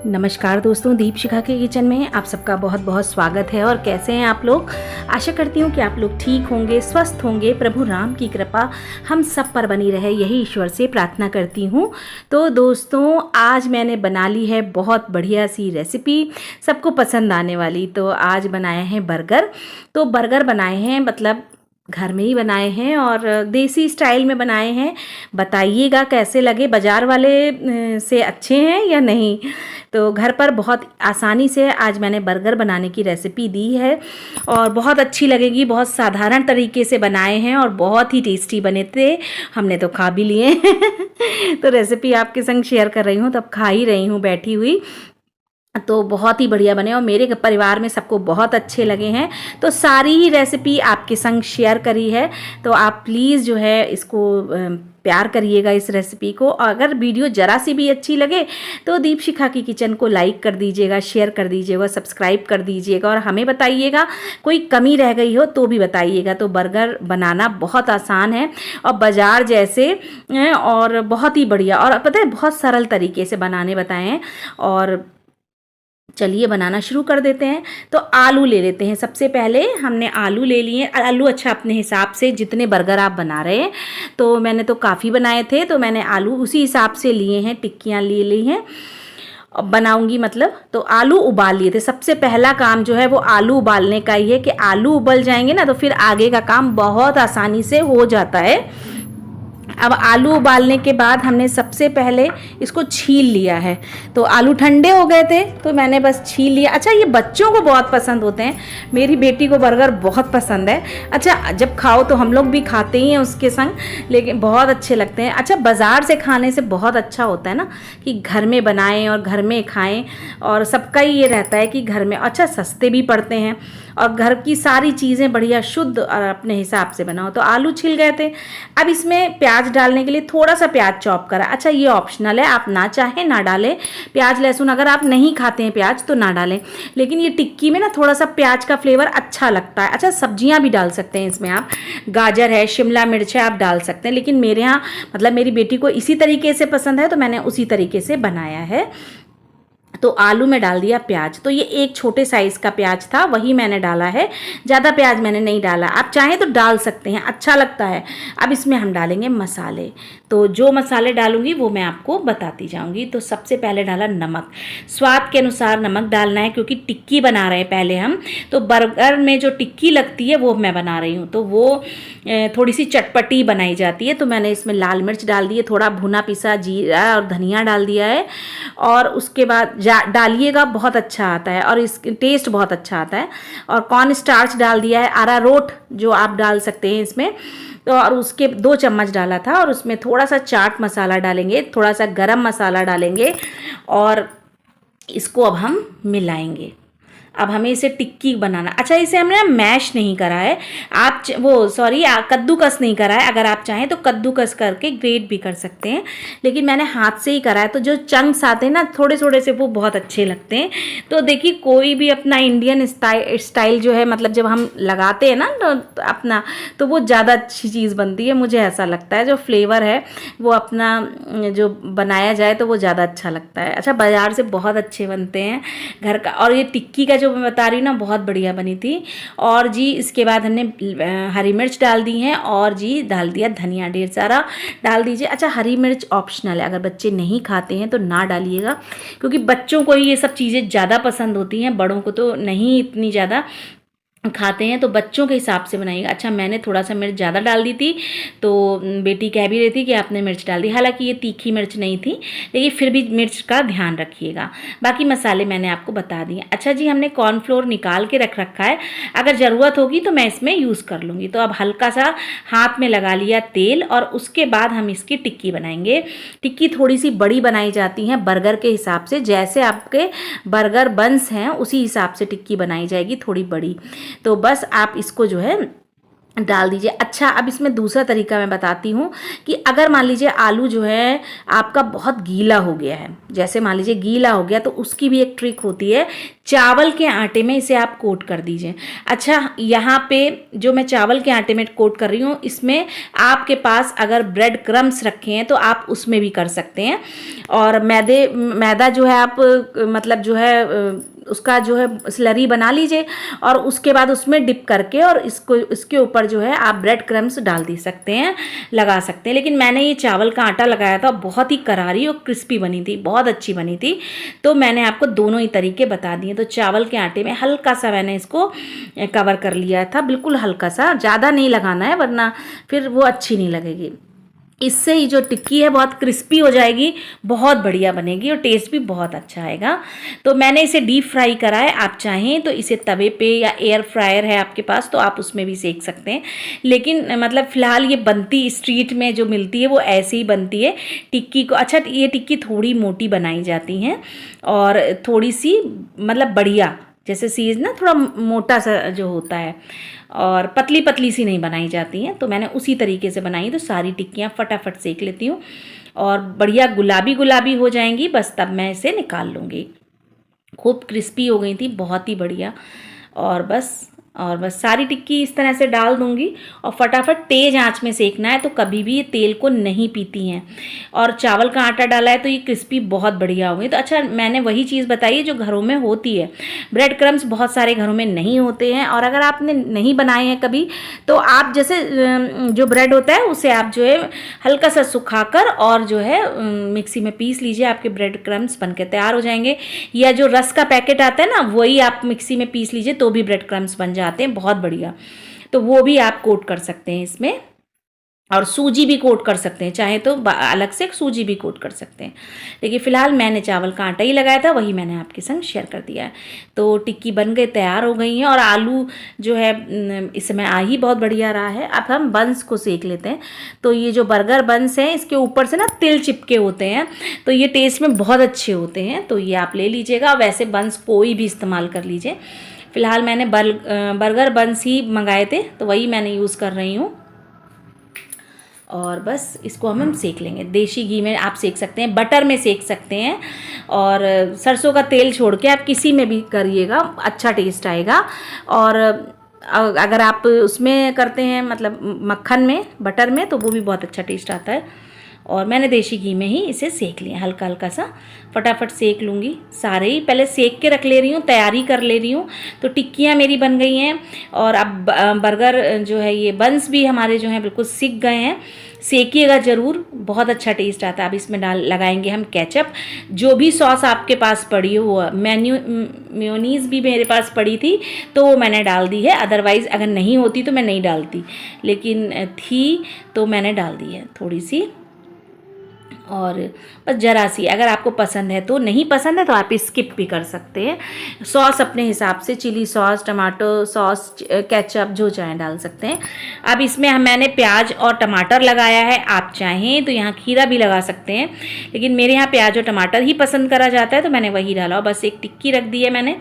नमस्कार दोस्तों, दीपशिखा के किचन में आप सबका बहुत बहुत स्वागत है। और कैसे हैं आप लोग? आशा करती हूँ कि आप लोग ठीक होंगे, स्वस्थ होंगे। प्रभु राम की कृपा हम सब पर बनी रहे, यही ईश्वर से प्रार्थना करती हूँ। तो दोस्तों, आज मैंने बना ली है बहुत बढ़िया सी रेसिपी, सबको पसंद आने वाली। तो आज बनाए हैं बर्गर। तो बर्गर बनाए हैं, मतलब घर में ही बनाए हैं और देसी स्टाइल में बनाए हैं। बताइएगा कैसे लगे, बाज़ार वाले से अच्छे हैं या नहीं। तो घर पर बहुत आसानी से आज मैंने बर्गर बनाने की रेसिपी दी है और बहुत अच्छी लगेगी। बहुत साधारण तरीके से बनाए हैं और बहुत ही टेस्टी बने थे। हमने तो खा भी लिए तो रेसिपी आपके संग शेयर कर रही हूँ, तब खा ही रही हूँ बैठी हुई। तो बहुत ही बढ़िया बने और मेरे परिवार में सबको बहुत अच्छे लगे हैं। तो सारी ही रेसिपी आपके संग शेयर करी है, तो आप प्लीज़ जो है इसको प्यार करिएगा इस रेसिपी को। और अगर वीडियो ज़रा सी भी अच्छी लगे तो दीपशिखा की किचन को लाइक कर दीजिएगा, शेयर कर दीजिएगा, सब्सक्राइब कर दीजिएगा और हमें बताइएगा कोई कमी रह गई हो तो भी बताइएगा। तो बर्गर बनाना बहुत आसान है और बाज़ार जैसे और बहुत ही बढ़िया, और पता है बहुत सरल तरीके से बनाने बताए हैं। और चलिए बनाना शुरू कर देते हैं। तो आलू ले लेते हैं। सबसे पहले हमने आलू ले लिए। आलू अच्छा अपने हिसाब से, जितने बर्गर आप बना रहे हैं, तो मैंने तो काफ़ी बनाए थे तो मैंने आलू उसी हिसाब से लिए हैं, टिक्कियाँ ले ली हैं बनाऊंगी मतलब। तो आलू उबाल लिए थे। सबसे पहला काम जो है वो आलू उबालने का ही है कि आलू उबल जाएंगे ना तो फिर आगे का काम बहुत आसानी से हो जाता है। अब आलू उबालने के बाद हमने सबसे पहले इसको छील लिया है। तो आलू ठंडे हो गए थे तो मैंने बस छील लिया। अच्छा, ये बच्चों को बहुत पसंद होते हैं। मेरी बेटी को बर्गर बहुत पसंद है। अच्छा, जब खाओ तो हम लोग भी खाते ही हैं उसके संग, लेकिन बहुत अच्छे लगते हैं। अच्छा, बाज़ार से खाने से बहुत अच्छा होता है ना कि घर में बनाएं और घर में खाएं। और सबका ही ये रहता है कि घर में, अच्छा सस्ते भी पड़ते हैं और घर की सारी चीज़ें बढ़िया शुद्ध और अपने हिसाब से बनाओ। तो आलू छिल गए थे। अब इसमें प्याज डालने के लिए थोड़ा सा प्याज चॉप करा। अच्छा, ये ऑप्शनल है, आप ना चाहें ना डालें प्याज लहसुन। अगर आप नहीं खाते हैं प्याज तो ना डालें, लेकिन ये टिक्की में ना थोड़ा सा प्याज का फ्लेवर अच्छा लगता है। अच्छा, सब्जियां भी डाल सकते हैं इसमें आप, गाजर है, शिमला मिर्च है, आप डाल सकते हैं। लेकिन मेरे यहाँ मतलब मेरी बेटी को इसी तरीके से पसंद है तो मैंने उसी तरीके से बनाया है। तो आलू में डाल दिया प्याज। तो ये एक छोटे साइज़ का प्याज था, वही मैंने डाला है, ज़्यादा प्याज मैंने नहीं डाला। आप चाहें तो डाल सकते हैं, अच्छा लगता है। अब इसमें हम डालेंगे मसाले। तो जो मसाले डालूंगी वो मैं आपको बताती जाऊंगी। तो सबसे पहले डाला नमक, स्वाद के अनुसार नमक डालना है क्योंकि टिक्की बना रहे हैं पहले हम। तो बर्गर में जो टिक्की लगती है वो मैं बना रही हूँ, तो वो थोड़ी सी चटपटी बनाई जाती है। तो मैंने इसमें लाल मिर्च डाल दी है, थोड़ा भुना पिसा जीरा और धनिया डाल दिया है। और उसके बाद डालिएगा, बहुत अच्छा आता है और इस टेस्ट बहुत अच्छा आता है। और कॉर्न स्टार्च डाल दिया है, अरारोट जो आप डाल सकते हैं इसमें। तो और उसके 2 चम्मच डाला था। और उसमें थोड़ा सा चाट मसाला डालेंगे, थोड़ा सा गरम मसाला डालेंगे और इसको अब हम मिलाएंगे। अब हमें इसे टिक्की बनाना। अच्छा, इसे हमने ना मैश नहीं करा है, आप कद्दूकस नहीं करा है। अगर आप चाहें तो कद्दूकस करके ग्रेट भी कर सकते हैं, लेकिन मैंने हाथ से ही करा है। तो जो चंक्स आते हैं ना थोड़े थोड़े से, वो बहुत अच्छे लगते हैं। तो देखिए, कोई भी अपना इंडियन स्टाइल जो है, मतलब जब हम लगाते हैं ना तो अपना, तो वो ज़्यादा अच्छी चीज़ बनती है। मुझे ऐसा लगता है जो फ्लेवर है वो अपना जो बनाया जाए तो वो ज़्यादा अच्छा लगता है। अच्छा, बाज़ार से बहुत अच्छे बनते हैं घर का। और ये टिक्की का जो मैं बता रही हूँ ना, बहुत बढ़िया बनी थी। और जी इसके बाद हमने हरी मिर्च डाल दी हैं और जी डाल दिया धनिया, ढेर सारा डाल दीजिए। अच्छा, हरी मिर्च ऑप्शनल है, अगर बच्चे नहीं खाते हैं तो ना डालिएगा क्योंकि बच्चों को ही ये सब चीज़ें ज़्यादा पसंद होती हैं, बड़ों को तो नहीं इतनी ज़्यादा खाते हैं। तो बच्चों के हिसाब से बनाइएगा। अच्छा, मैंने थोड़ा सा मिर्च ज़्यादा डाल दी थी तो बेटी कह भी रही थी कि आपने मिर्च डाल दी। हालांकि ये तीखी मिर्च नहीं थी, लेकिन फिर भी मिर्च का ध्यान रखिएगा। बाकी मसाले मैंने आपको बता दिए। अच्छा जी, हमने कॉर्नफ्लोर निकाल के रख रखा है, अगर ज़रूरत होगी तो मैं इसमें यूज़ कर लूँगी। तो अब हल्का सा हाथ में लगा लिया तेल और उसके बाद हम इसकी टिक्की बनाएंगे। टिक्की थोड़ी सी बड़ी बनाई जाती है बर्गर के हिसाब से, जैसे आपके बर्गर बंस हैं उसी हिसाब से टिक्की बनाई जाएगी, थोड़ी बड़ी। तो बस आप इसको जो है डाल दीजिए। अच्छा, अब इसमें दूसरा तरीका मैं बताती हूँ कि अगर मान लीजिए आलू जो है आपका बहुत गीला हो गया है, जैसे मान लीजिए गीला हो गया, तो उसकी भी एक ट्रिक होती है। चावल के आटे में इसे आप कोट कर दीजिए। अच्छा, यहाँ पे जो मैं चावल के आटे में कोट कर रही हूँ, इसमें आपके पास अगर ब्रेड क्रम्स रखे हैं तो आप उसमें भी कर सकते हैं। और मैदा जो है आप मतलब जो है उसका जो है स्लरी बना लीजिए और उसके बाद उसमें डिप करके और इसके ऊपर जो है आप ब्रेड क्रम्स डाल दे सकते हैं, लगा सकते हैं। लेकिन मैंने ये चावल का आटा लगाया था, बहुत ही करारी और क्रिस्पी बनी थी, बहुत अच्छी बनी थी। तो मैंने आपको दोनों ही तरीके बता दिए। तो चावल के आटे में हल्का सा मैंने इसको कवर कर लिया था, बिल्कुल हल्का सा, ज़्यादा नहीं लगाना है वरना फिर वो अच्छी नहीं लगेगी। इससे ही जो टिक्की है बहुत क्रिस्पी हो जाएगी, बहुत बढ़िया बनेगी और टेस्ट भी बहुत अच्छा आएगा। तो मैंने इसे डीप फ्राई करा है। आप चाहें तो इसे तवे पे या एयर फ्रायर है आपके पास तो आप उसमें भी सेक सकते हैं। लेकिन मतलब फ़िलहाल ये बनती स्ट्रीट में जो मिलती है वो ऐसे ही बनती है टिक्की को। अच्छा, ये टिक्की थोड़ी मोटी बनाई जाती हैं और थोड़ी सी मतलब बढ़िया, जैसे सीज ना थोड़ा मोटा सा जो होता है और पतली पतली सी नहीं बनाई जाती हैं। तो मैंने उसी तरीके से बनाई। तो सारी टिक्कियाँ फटाफट सेक लेती हूँ और बढ़िया गुलाबी गुलाबी हो जाएंगी, बस तब मैं इसे निकाल लूँगी। खूब क्रिस्पी हो गई थी, बहुत ही बढ़िया। और बस सारी टिक्की इस तरह से डाल दूंगी और फटाफट तेज़ आंच में सेकना है। तो कभी भी ये तेल को नहीं पीती हैं। और चावल का आटा डाला है तो ये क्रिस्पी बहुत बढ़िया हो गई। तो अच्छा, मैंने वही चीज़ बताई है जो घरों में होती है। ब्रेड क्रम्स बहुत सारे घरों में नहीं होते हैं और अगर आपने नहीं बनाए हैं कभी तो आप जैसे जो ब्रेड होता है उसे आप जो है हल्का सा सुखाकर और जो है मिक्सी में पीस लीजिए, आपके ब्रेड क्रम्स बन के तैयार हो जाएंगे। या जो रस का पैकेट आता है ना, वही आप मिक्सी में पीस लीजिए तो भी ब्रेड क्रम्स बन जाते हैं, बहुत बढ़िया। तो वो भी आप कोट कर सकते हैं इसमें और सूजी भी कोट कर सकते हैं, चाहे तो अलग से सूजी भी कोट कर सकते हैं। लेकिन फ़िलहाल मैंने चावल का आटा ही लगाया था, वही मैंने आपके संग शेयर कर दिया है। तो टिक्की बन गई, तैयार हो गई हैं और आलू जो है इस समय आ ही बहुत बढ़िया रहा है। अब हम बंस को सेक लेते हैं। तो ये जो बर्गर बंस हैं इसके ऊपर से ना तिल चिपके होते हैं, तो ये टेस्ट में बहुत अच्छे होते हैं। तो ये आप ले लीजिएगा। वैसे बंस कोई भी इस्तेमाल कर लीजिए। फ़िलहाल मैंने बर्गर बंस ही मंगाए थे तो वही मैंने यूज़ कर रही हूँ। और बस इसको हम सेक लेंगे। देसी घी में आप सेक सकते हैं, बटर में सेक सकते हैं और सरसों का तेल छोड़ के आप किसी में भी करिएगा, अच्छा टेस्ट आएगा। और अगर आप उसमें करते हैं मतलब मक्खन में, बटर में, तो वो भी बहुत अच्छा टेस्ट आता है। और मैंने देसी घी में ही इसे सेक लिया, हल्का हल्का सा फटाफट सेक लूँगी। सारे ही पहले सेक के रख ले रही हूँ, तैयारी कर ले रही हूँ। तो टिक्कियाँ मेरी बन गई हैं और अब बर्गर जो है ये बंस भी हमारे जो हैं बिल्कुल सिक गए हैं। सेकिएगा ज़रूर, बहुत अच्छा टेस्ट आता है। अब इसमें लगाएंगे हम केचप। जो भी सॉस आपके पास पड़ी हो, वो मेयोनीज़ भी मेरे पास पड़ी थी तो वो मैंने डाल दी है। अदरवाइज़ अगर नहीं होती तो मैं नहीं डालती, लेकिन थी तो मैंने डाल दी है थोड़ी सी। और बस ज़रा सी, अगर आपको पसंद है तो, नहीं पसंद है तो आप स्किप भी कर सकते हैं। सॉस अपने हिसाब से, chilli sauce, tomato sauce, ketchup जो चाहें डाल सकते हैं। अब इसमें मैंने प्याज और टमाटर लगाया है। आप चाहें तो यहाँ खीरा भी लगा सकते हैं, लेकिन मेरे यहाँ प्याज और टमाटर ही पसंद करा जाता है तो मैंने वही डाला। और बस एक टिक्की रख दी है मैंने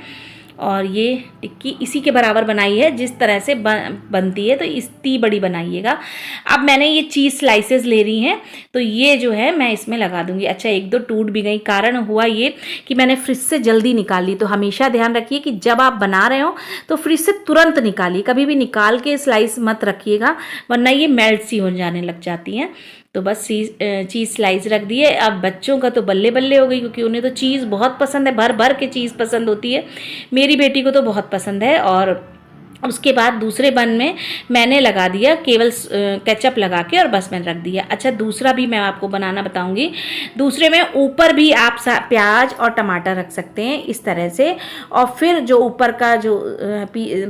और ये टिक्की इसी के बराबर बनाई है जिस तरह से बनती है, तो इतनी बड़ी बनाइएगा। अब मैंने ये चीज़ स्लाइसेस ले रही हैं तो ये जो है मैं इसमें लगा दूंगी। अच्छा, एक दो टूट भी गई, कारण हुआ ये कि मैंने फ्रिज से जल्दी निकाली। तो हमेशा ध्यान रखिए कि जब आप बना रहे हो तो फ्रिज से तुरंत निकालिए, कभी भी निकाल के स्लाइस मत रखिएगा वरना ये मेल्ट सी हो जाने लग जाती हैं। तो बस चीज़ स्लाइस रख दिए। अब बच्चों का तो बल्ले बल्ले हो गई, क्योंकि उन्हें तो चीज़ बहुत पसंद है, भर भर के चीज़ पसंद होती है। मेरी बेटी को तो बहुत पसंद है। और उसके बाद दूसरे बन में मैंने लगा दिया केवल केचप लगा के और बस मैंने रख दिया। अच्छा, दूसरा भी मैं आपको बनाना बताऊंगी। दूसरे में ऊपर भी आप प्याज और टमाटर रख सकते हैं इस तरह से, और फिर जो ऊपर का जो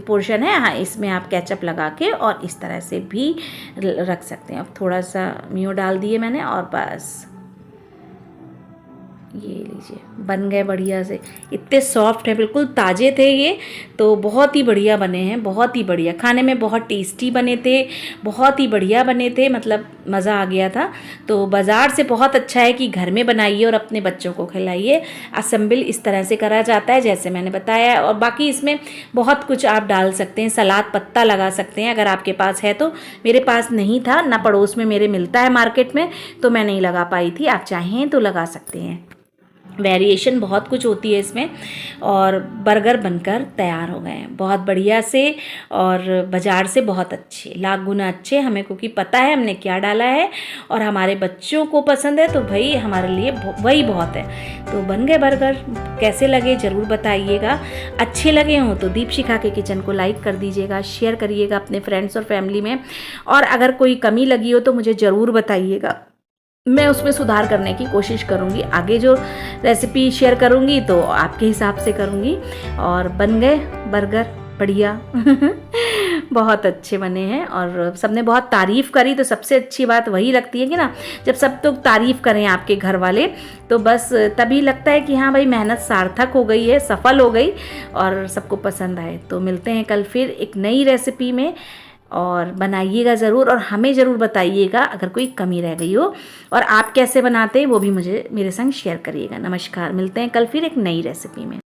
पोर्शन है, हाँ, इसमें आप केचप लगा के और इस तरह से भी रख सकते हैं। अब थोड़ा सा मेयो डाल दिए मैंने और बस ये लीजिए, बन गए बढ़िया से। इतने सॉफ्ट है, बिल्कुल ताज़े थे ये, तो बहुत ही बढ़िया बने हैं, बहुत ही बढ़िया। खाने में बहुत टेस्टी बने थे, बहुत ही बढ़िया बने थे, मतलब मज़ा आ गया था। तो बाज़ार से बहुत अच्छा है कि घर में बनाइए और अपने बच्चों को खिलाइए। असेंबल इस तरह से करा जाता है जैसे मैंने बताया है। और बाकी इसमें बहुत कुछ आप डाल सकते हैं, सलाद पत्ता लगा सकते हैं अगर आपके पास है तो। मेरे पास नहीं था ना, पड़ोस में मेरे मिलता है मार्केट में, तो मैं नहीं लगा पाई थी। आप चाहें तो लगा सकते हैं। वेरिएशन बहुत कुछ होती है इसमें। और बर्गर बनकर तैयार हो गए हैं बहुत बढ़िया से, और बाज़ार से बहुत अच्छे, लाख गुना अच्छे हमें, क्योंकि पता है हमने क्या डाला है और हमारे बच्चों को पसंद है, तो भाई हमारे लिए वही बहुत है। तो बन गए बर्गर। कैसे लगे ज़रूर बताइएगा। अच्छे लगे हों तो दीपशिखा के किचन को लाइक कर दीजिएगा, शेयर करिएगा अपने फ्रेंड्स और फैमिली में, और अगर कोई कमी लगी हो तो मुझे ज़रूर बताइएगा, मैं उसमें सुधार करने की कोशिश करूँगी। आगे जो रेसिपी शेयर करूँगी तो आपके हिसाब से करूँगी। और बन गए बर्गर बढ़िया बहुत अच्छे बने हैं और सबने बहुत तारीफ़ करी। तो सबसे अच्छी बात वही लगती है कि ना, जब सब तो तारीफ़ करें आपके घर वाले, तो बस तभी लगता है कि हाँ भाई मेहनत सार्थक हो गई है, सफल हो गई और सबको पसंद आए। तो मिलते हैं कल फिर एक नई रेसिपी में, और बनाइएगा ज़रूर और हमें ज़रूर बताइएगा अगर कोई कमी रह गई हो, और आप कैसे बनाते हैं वो भी मुझे मेरे संग शेयर करिएगा। नमस्कार, मिलते हैं कल फिर एक नई रेसिपी में।